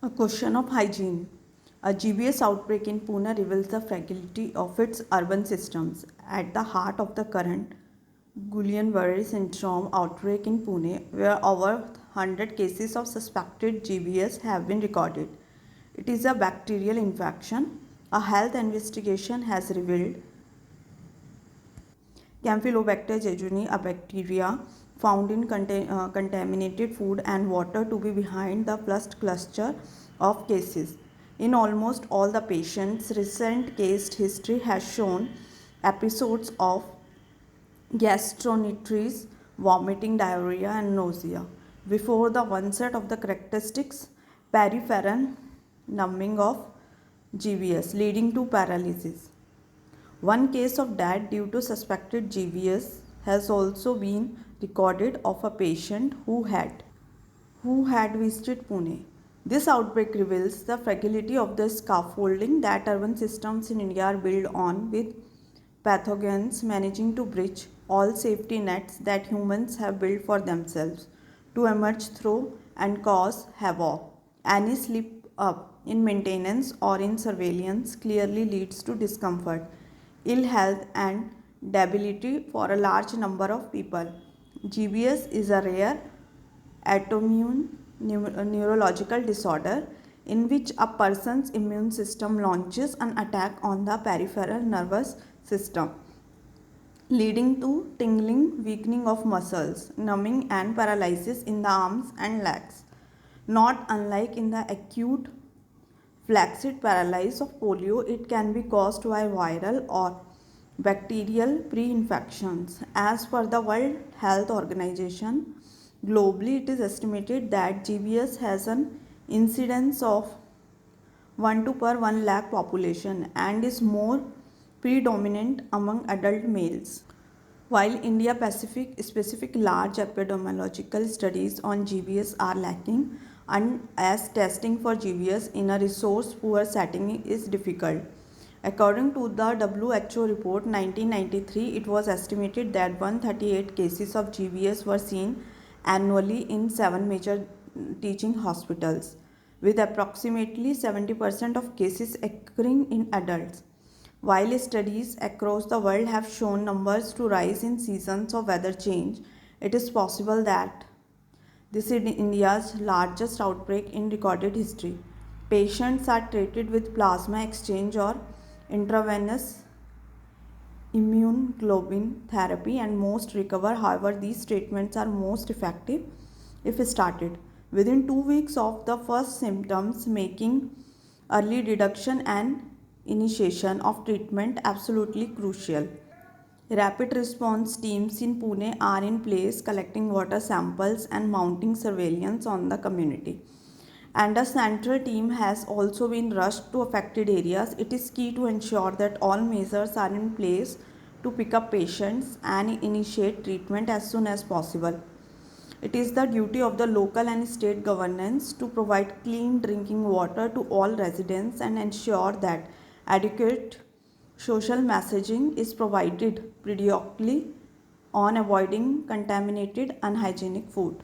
A question of hygiene. A GBS outbreak in Pune reveals the fragility of its urban systems. At the heart of the current Guillain-Barré syndrome outbreak in Pune, where over 100 cases of suspected GBS have been recorded. It is a bacterial infection. A health investigation has revealed Campylobacter jejuni, a bacteria found in contaminated food and water, to be behind the first cluster of cases. In almost all the patients, recent case history has shown episodes of gastroenteritis, vomiting, diarrhea, and nausea. Before the onset of the characteristics, peripheral numbing of GBS, leading to paralysis. One case of death due to suspected GBS has also been recorded of a patient who had visited Pune. This outbreak reveals the fragility of the scaffolding that urban systems in India are built on, with pathogens managing to breach all safety nets that humans have built for themselves to emerge through and cause havoc. Any slip up in maintenance or in surveillance clearly leads to discomfort, ill health, and debility for a large number of people. GBS is a rare autoimmune neurological disorder in which a person's immune system launches an attack on the peripheral nervous system, leading to tingling, weakening of muscles, numbing, and paralysis in the arms and legs. Not unlike in the acute flaccid paralysis of polio, it can be caused by viral or bacterial pre-infections. As per the World Health Organization, globally it is estimated that GBS has an incidence of 1 to per 1 lakh population and is more predominant among adult males. While India Pacific specific large epidemiological studies on GBS are lacking, and as testing for GBS in a resource poor setting is difficult. According to the WHO report 1993, it was estimated that 138 cases of GBS were seen annually in 7 major teaching hospitals, with approximately 70% of cases occurring in adults. While studies across the world have shown numbers to rise in seasons of weather change, it is possible that this is India's largest outbreak in recorded history. Patients are treated with plasma exchange or intravenous immunoglobulin therapy and most recover. However, these treatments are most effective if started within 2 weeks of the first symptoms, making early detection and initiation of treatment absolutely crucial. Rapid response teams in Pune are in place collecting water samples and mounting surveillance on the community. And a central team has also been rushed to affected areas. It is key to ensure that all measures are in place to pick up patients and initiate treatment as soon as possible. It is the duty of the local and state governance to provide clean drinking water to all residents and ensure that adequate social messaging is provided periodically on avoiding contaminated unhygienic food.